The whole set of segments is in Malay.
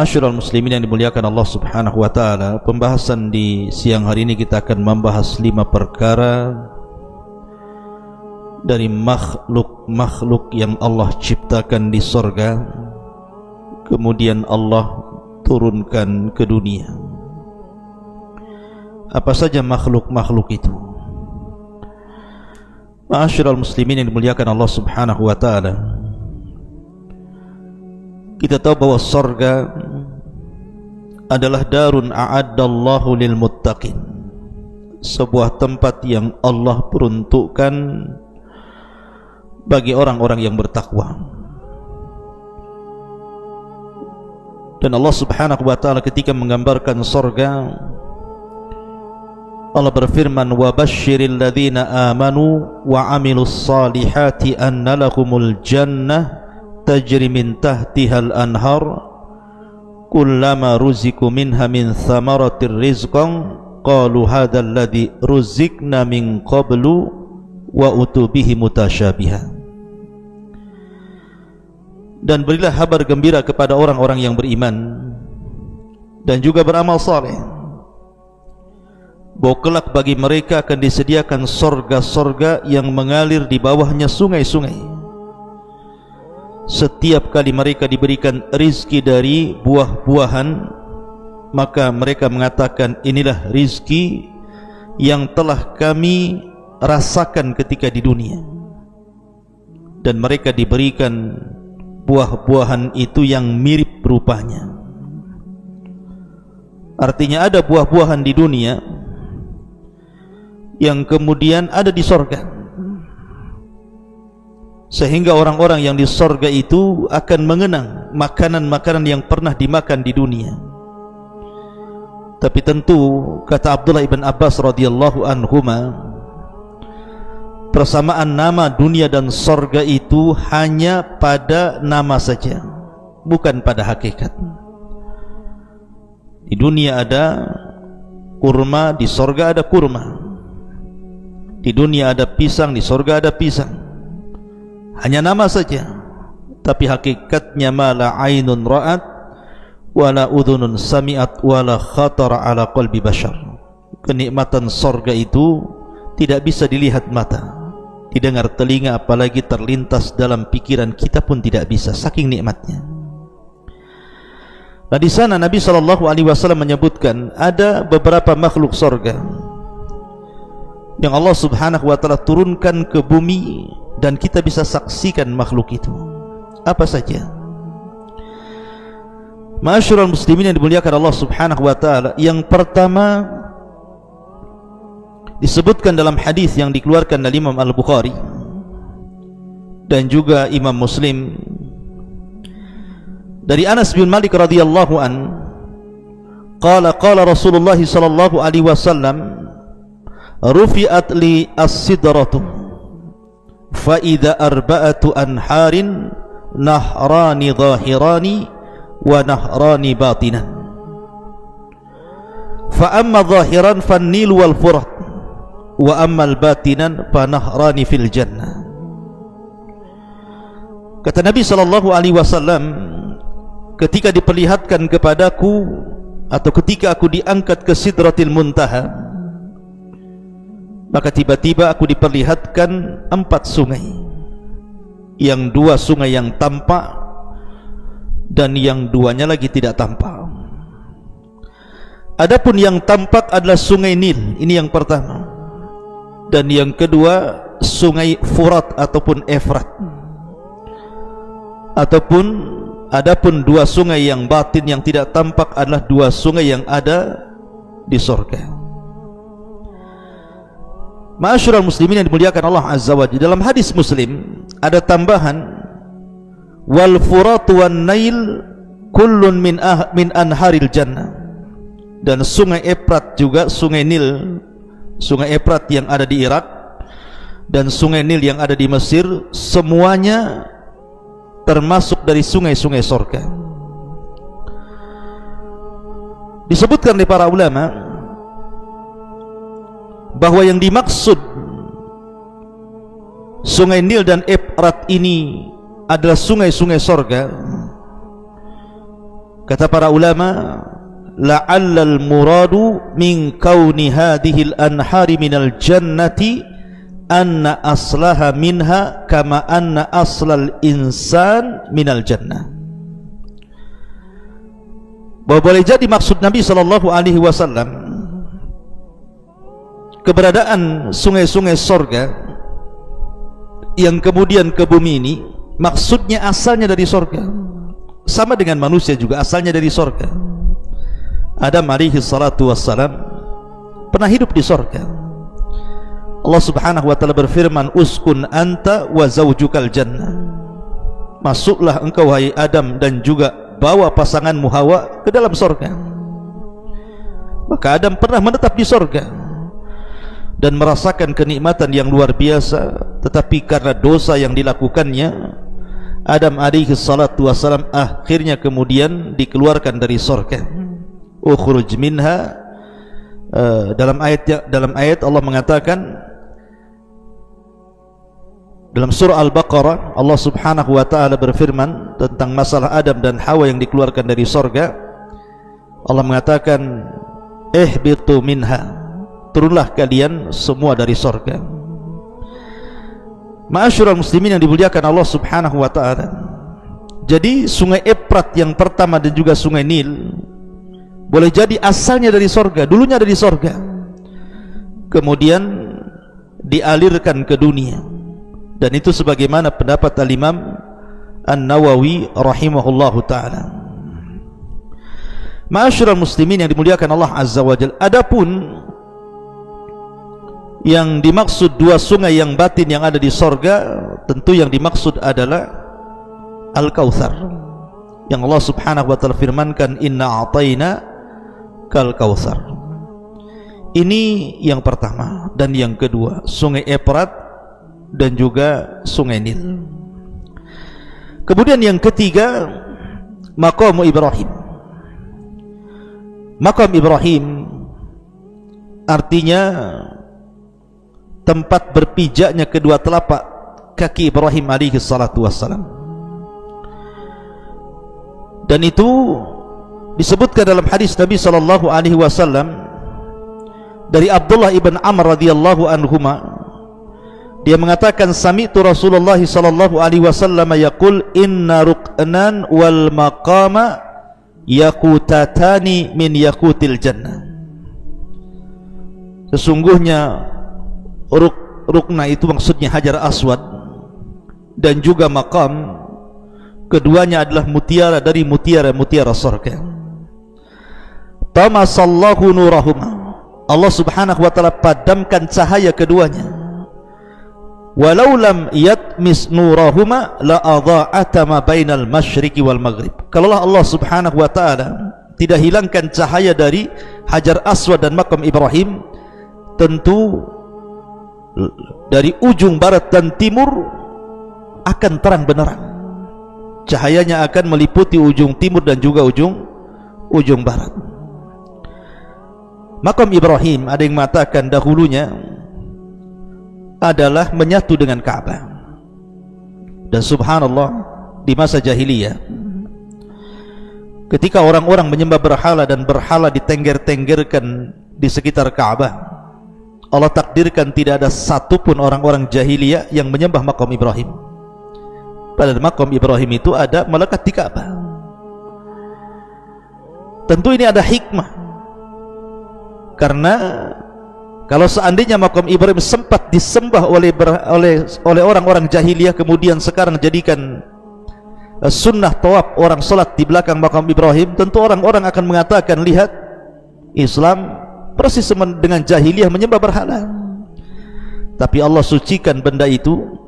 Ma'asyiral muslimin yang dimuliakan Allah Subhanahu wa taala, pembahasan di siang hari ini kita akan membahas 5 perkara dari makhluk-makhluk yang Allah ciptakan di sorga, kemudian Allah turunkan ke dunia. Apa saja makhluk-makhluk itu? Ma'asyiral muslimin yang dimuliakan Allah Subhanahu wa taala, kita tahu bahwa sorga adalah darun a'addallahu lil muttaqin, sebuah tempat yang Allah peruntukkan bagi orang-orang yang bertakwa. Dan Allah Subhanahu wa taala ketika menggambarkan sorga, Allah berfirman, wa basyiril ladzina amanu wa amilus salihati anna lahumul jannah tajri min tahtihal anhar kullama ruziku minha min thamaratir rizqan qalu hadzal ladzi ruzikna min qablu wa utubihi mutasyabiha. Dan berilah kabar gembira kepada orang-orang yang beriman dan juga beramal saleh, bahwa kelak bagi mereka akan disediakan sorga-sorga yang mengalir di bawahnya sungai-sungai. Setiap kali mereka diberikan rizki dari buah-buahan, maka mereka mengatakan, inilah rizki yang telah kami rasakan ketika di dunia. Dan mereka diberikan buah-buahan itu yang mirip rupanya. Artinya ada buah-buahan di dunia yang kemudian ada di sorga, sehingga orang-orang yang di sorga itu akan mengenang makanan-makanan yang pernah dimakan di dunia. Tapi tentu kata Abdullah ibn Abbas radhiyallahu anhuma, persamaan nama dunia dan sorga itu hanya pada nama saja, bukan pada hakikat. Di dunia ada kurma, di sorga ada kurma. Di dunia ada pisang, di sorga ada pisang. Hanya nama saja, tapi hakikatnya mala ainun ra'at wala udhunun sami'at wala khatara ala qalbi bashar. Kenikmatan sorga itu tidak bisa dilihat mata, didengar telinga, apalagi terlintas dalam pikiran kita pun tidak bisa, saking nikmatnya. Nah, di sana Nabi SAW menyebutkan ada beberapa makhluk sorga yang Allah Subhanahu wa taala turunkan ke bumi dan kita bisa saksikan makhluk itu. Apa saja? Ma'asyiral muslimin yang dimuliakan Allah Subhanahu wa taala, yang pertama disebutkan dalam hadis yang dikeluarkan oleh Imam Al-Bukhari dan juga Imam Muslim dari Anas bin Malik radhiyallahu an, qala Rasulullah sallallahu alaihi wasallam, rufi'at li as-sidratu fa idza arba'atu anharin nahrani zahirani wa nahrani batinan, fa amma zahiran fan-nil wal furat wa amma al-batinan fa nahrani fil jannah. Kata Nabi sallallahu alaihi wasallam, ketika diperlihatkan kepadaku atau ketika aku diangkat ke Sidratil Muntaha, maka tiba-tiba aku diperlihatkan 4 sungai, yang 2 sungai yang tampak dan yang 2-nya lagi tidak tampak. Adapun yang tampak adalah sungai Nil, ini yang pertama, dan yang kedua sungai Furat ataupun Efrat. Adapun 2 sungai yang batin yang tidak tampak adalah 2 sungai yang ada di surga. Ma'asyiral muslimin yang dimuliakan Allah Azza wa Jalla, dalam hadis Muslim ada tambahan, wal furat wan nail kullun min anharil jannah. Dan sungai Efrat juga, sungai Nil, sungai Efrat yang ada di Irak dan sungai Nil yang ada di Mesir, semuanya termasuk dari sungai-sungai surga. Disebutkan oleh para ulama bahwa yang dimaksud sungai Nil dan Efrat ini adalah sungai-sungai sorga Kata para ulama, la'allal muradu min kauni hadhil anhari minal jannati anna aslaha minha kama anna aslal insan minal jannah. Bahwa boleh jadi maksud Nabi SAW keberadaan sungai-sungai sorga yang kemudian ke bumi ini, maksudnya asalnya dari sorga. Sama dengan manusia juga asalnya dari sorga. Adam alaihi salatu wassalam pernah hidup di sorga. Allah subhanahu wa ta'ala berfirman, uskun anta wa zawjukal jannah. Masuklah engkau wahai Adam dan juga bawa pasanganmu Hawa ke dalam sorga. Maka Adam pernah menetap di sorga dan merasakan kenikmatan yang luar biasa. Tetapi karena dosa yang dilakukannya, Adam alaihi salatu wassalam akhirnya kemudian dikeluarkan dari sorga. Ukhruj minha, dalam ayat Allah mengatakan dalam surah Al-Baqarah, Allah subhanahu wa ta'ala berfirman tentang masalah Adam dan Hawa yang dikeluarkan dari sorga. Allah mengatakan, ihbitu minha, turunlah kalian semua dari sorga. Ma'asyiral muslimin yang dimuliakan Allah subhanahu wa ta'ala, jadi sungai Efrat yang pertama dan juga sungai Nil boleh jadi asalnya dari sorga, dulunya dari sorga, kemudian dialirkan ke dunia. Dan itu sebagaimana pendapat Al-Imam An-Nawawi rahimahullahu ta'ala. Ma'asyiral muslimin yang dimuliakan Allah azza wa jalla, adapun yang dimaksud dua sungai yang batin yang ada di sorga, tentu yang dimaksud adalah Al-Kautsar, yang Allah subhanahu wa ta'ala firmankan, inna a'tayna kal kautsar. Ini yang pertama. Dan yang kedua, sungai Efrat dan juga sungai Nil. Kemudian yang ketiga, maqam Ibrahim. Maqam Ibrahim artinya tempat berpijaknya kedua telapak kaki Ibrahim alaihi salatu wassalam. Dan itu disebutkan dalam hadis Nabi sallallahu alaihi wasallam dari Abdullah ibn Amr radhiyallahu anhuma. Dia mengatakan, sami'tu Rasulullah sallallahu alaihi wasallam yaqul inna ruknan wal maqama yaqutatani min yaqutil jannah. Sesungguhnya rukna itu maksudnya Hajar Aswad dan juga maqam, keduanya adalah mutiara dari mutiara-mutiara surga. Tamasallahu nurahuma, Allah subhanahu wa ta'ala padamkan cahaya keduanya. Walau lam yatmis nurahuma la adha'ata ma bainal masyriqi wal maghrib. Kalaulah Allah subhanahu wa ta'ala tidak hilangkan cahaya dari Hajar Aswad dan maqam Ibrahim, tentu dari ujung barat dan timur akan terang benderang. Cahayanya akan meliputi ujung timur dan juga ujung barat. Maqam Ibrahim, ada yang mengatakan dahulunya adalah menyatu dengan Ka'bah. Dan subhanallah, di masa jahiliyah, ketika orang-orang menyembah berhala dan berhala ditengger-tenggerkan di sekitar Ka'bah, Allah takdirkan tidak ada satupun orang-orang jahiliyah yang menyembah maqam Ibrahim. Padahal maqam Ibrahim itu ada melekat di Ka'bah. Tentu ini ada hikmah, karena kalau seandainya maqam Ibrahim sempat disembah oleh orang-orang jahiliyah, kemudian sekarang jadikan sunnah tawaf orang salat di belakang maqam Ibrahim, tentu orang-orang akan mengatakan, lihat, Islam persis dengan jahiliyah menyembah berhala. Tapi Allah sucikan benda itu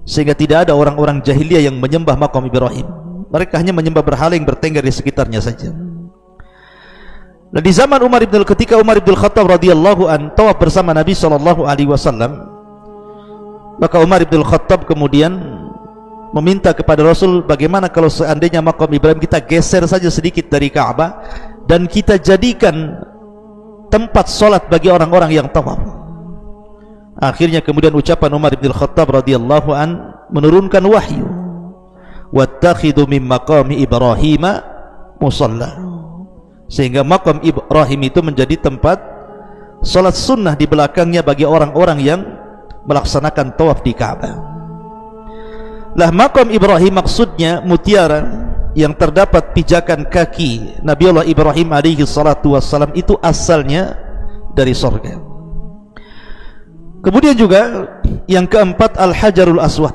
sehingga tidak ada orang-orang jahiliyah yang menyembah maqam Ibrahim. Mereka hanya menyembah berhala yang bertengger di sekitarnya saja. Dan di zaman ketika Umar bin Khattab radhiyallahu an tawaf bersama Nabi sallallahu alaihi wasallam, maka Umar bin Khattab kemudian meminta kepada Rasul, bagaimana kalau seandainya maqam Ibrahim kita geser saja sedikit dari Ka'bah dan kita jadikan tempat solat bagi orang-orang yang tawaf. Akhirnya kemudian ucapan Umar bin Khattab radhiyallahu an menurunkan wahyu, wattakhidhu min maqami Ibrahim musalla, sehingga makam Ibrahim itu menjadi tempat salat sunnah di belakangnya bagi orang-orang yang melaksanakan tawaf di Ka'bah. Lah makam Ibrahim maksudnya mutiara yang terdapat pijakan kaki Nabiullah Ibrahim alaihi salatu wassalam itu asalnya dari surga. Kemudian juga yang keempat, Al-Hajarul Aswad.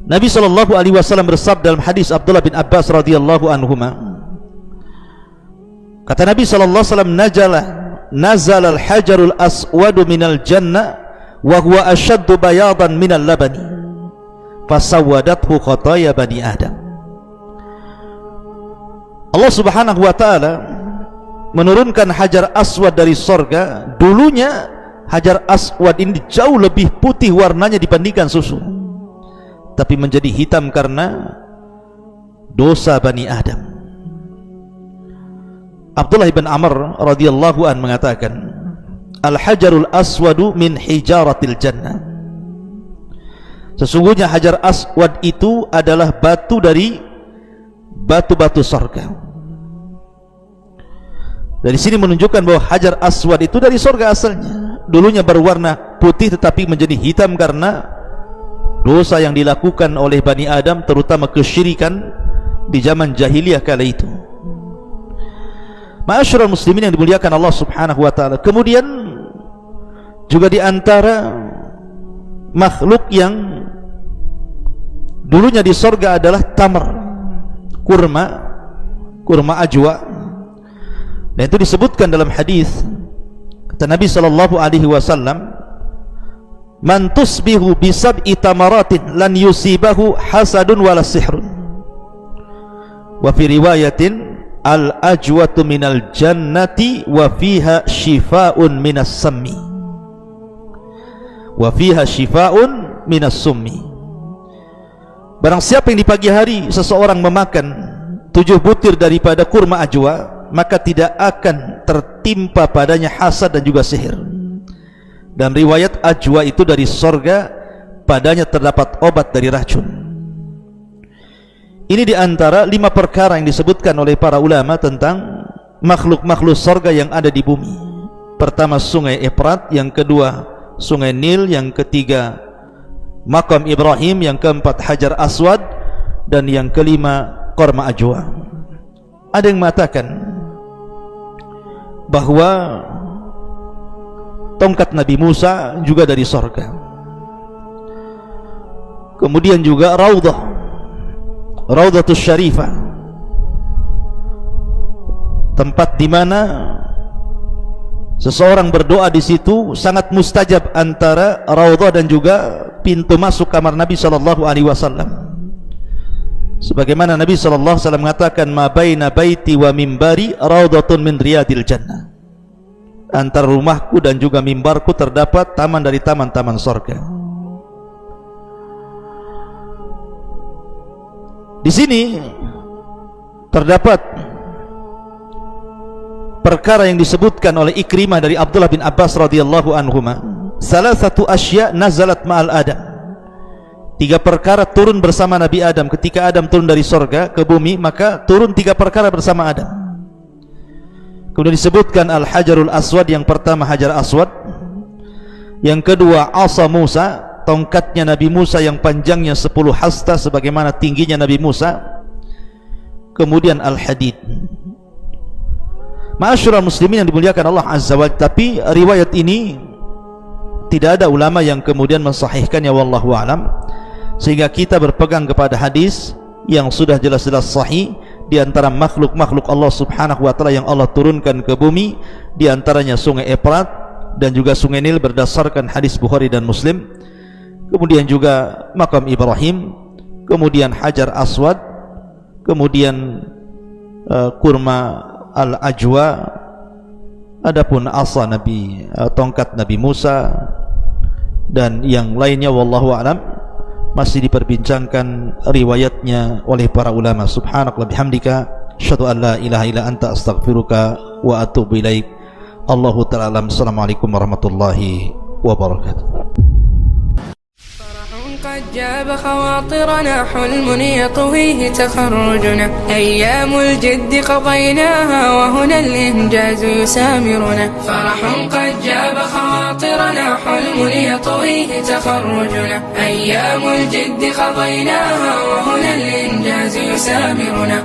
Nabi SAW bersabda dalam hadis Abdullah bin Abbas radhiyallahu anhuma, kata Nabi SAW, nazala al-hajarul aswadu minal jannah wa huwa ashaddu bayadan minal labani fasawwadathu khataya bani Adam. Allah Subhanahu wa taala menurunkan hajar aswad dari sorga. Dulunya hajar aswad ini jauh lebih putih warnanya dibandingkan susu, tapi menjadi hitam karena dosa Bani Adam. Abdullah bin Amr radhiyallahu an mengatakan, Al-Hajarul Aswadu min hijaratil jannah. Sesungguhnya hajar aswad itu adalah batu dari batu-batu surga. Dari sini menunjukkan bahwa hajar aswad itu dari surga asalnya. Dulunya berwarna putih tetapi menjadi hitam karena dosa yang dilakukan oleh Bani Adam, terutama kesyirikan di zaman jahiliyah kala itu. Ma'asyiral muslimin yang dimuliakan Allah Subhanahu wa taala. Kemudian juga di antara makhluk yang dulunya di surga adalah tamar, kurma ajwa. Dan itu disebutkan dalam hadis, kata Nabi sallallahu alaihi wasallam, man tusbihu bi sab'i tamaratin lan yusibahu hasadun wala sihrun. Wa fi riwayatin al ajwatu minal jannati wa fiha shifaa'un minas sammi. Wa fiha shifaa'un minas summi. Barang siapa yang di pagi hari seseorang memakan 7 butir daripada kurma ajwa, maka tidak akan tertimpa padanya hasad dan juga sihir. Dan riwayat ajwa itu dari sorga, padanya terdapat obat dari racun. Ini diantara 5 perkara yang disebutkan oleh para ulama tentang makhluk-makhluk sorga yang ada di bumi. Pertama sungai Efrat, yang kedua sungai Nil, yang ketiga makam Ibrahim, yang keempat hajar aswad, dan yang kelima korma ajwa. Ada yang mengatakan bahwa tongkat Nabi Musa juga dari sorga. Kemudian juga Raudhatus Syarifah, tempat di mana seseorang berdoa di situ sangat mustajab, antara raudhah dan juga pintu masuk kamar Nabi sallallahu alaihi wasallam. Sebagaimana Nabi sallallahu alaihi wasallam mengatakan, ma baina baiti wa mimbari raudhatun min riyadil jannah. Antara rumahku dan juga mimbarku terdapat taman dari taman-taman surga. Di sini terdapat perkara yang disebutkan oleh Ikrimah dari Abdullah bin Abbas radhiyallahu anhuma, salah satu asya nazalat ma'al Adam. 3 perkara turun bersama Nabi Adam. Ketika Adam turun dari surga ke bumi, maka turun 3 perkara bersama Adam. Kemudian disebutkan Al-Hajarul Aswad, yang pertama hajar aswad, yang kedua asa Musa, tongkatnya Nabi Musa yang panjangnya 10 hasta sebagaimana tingginya Nabi Musa. Kemudian Al-Hadid. Ma'asyiral muslimin yang dimuliakan Allah Azza wa Jalla, tapi riwayat ini tidak ada ulama yang kemudian mensahihkannya, wallahu alam, sehingga kita berpegang kepada hadis yang sudah jelas-jelas sahih. Di antara makhluk-makhluk Allah Subhanahu wa taala yang Allah turunkan ke bumi, di antaranya sungai Efrat dan juga sungai Nil berdasarkan hadis Bukhari dan Muslim. Kemudian juga makam Ibrahim, kemudian hajar aswad, kemudian kurma al-ajwa, adapun asa Nabi, tongkat Nabi Musa, dan yang lainnya wallahu alam masih diperbincangkan riwayatnya oleh para ulama. Subhanallah bihamdika, asyhadu an la ilaha illa anta, astaghfiruka wa atubu ilaik. Allahu ta'ala alam. Assalamualaikum warahmatullahi wabarakatuh. قد جاب خواطرنا حلم يطويه تخرجنا أيام الجد قضيناها وهنا الإنجاز يسامرنا فرح قد جاب خواطرنا حلم يطويه تخرجنا أيام الجد قضيناها وهنا الإنجاز يسامرنا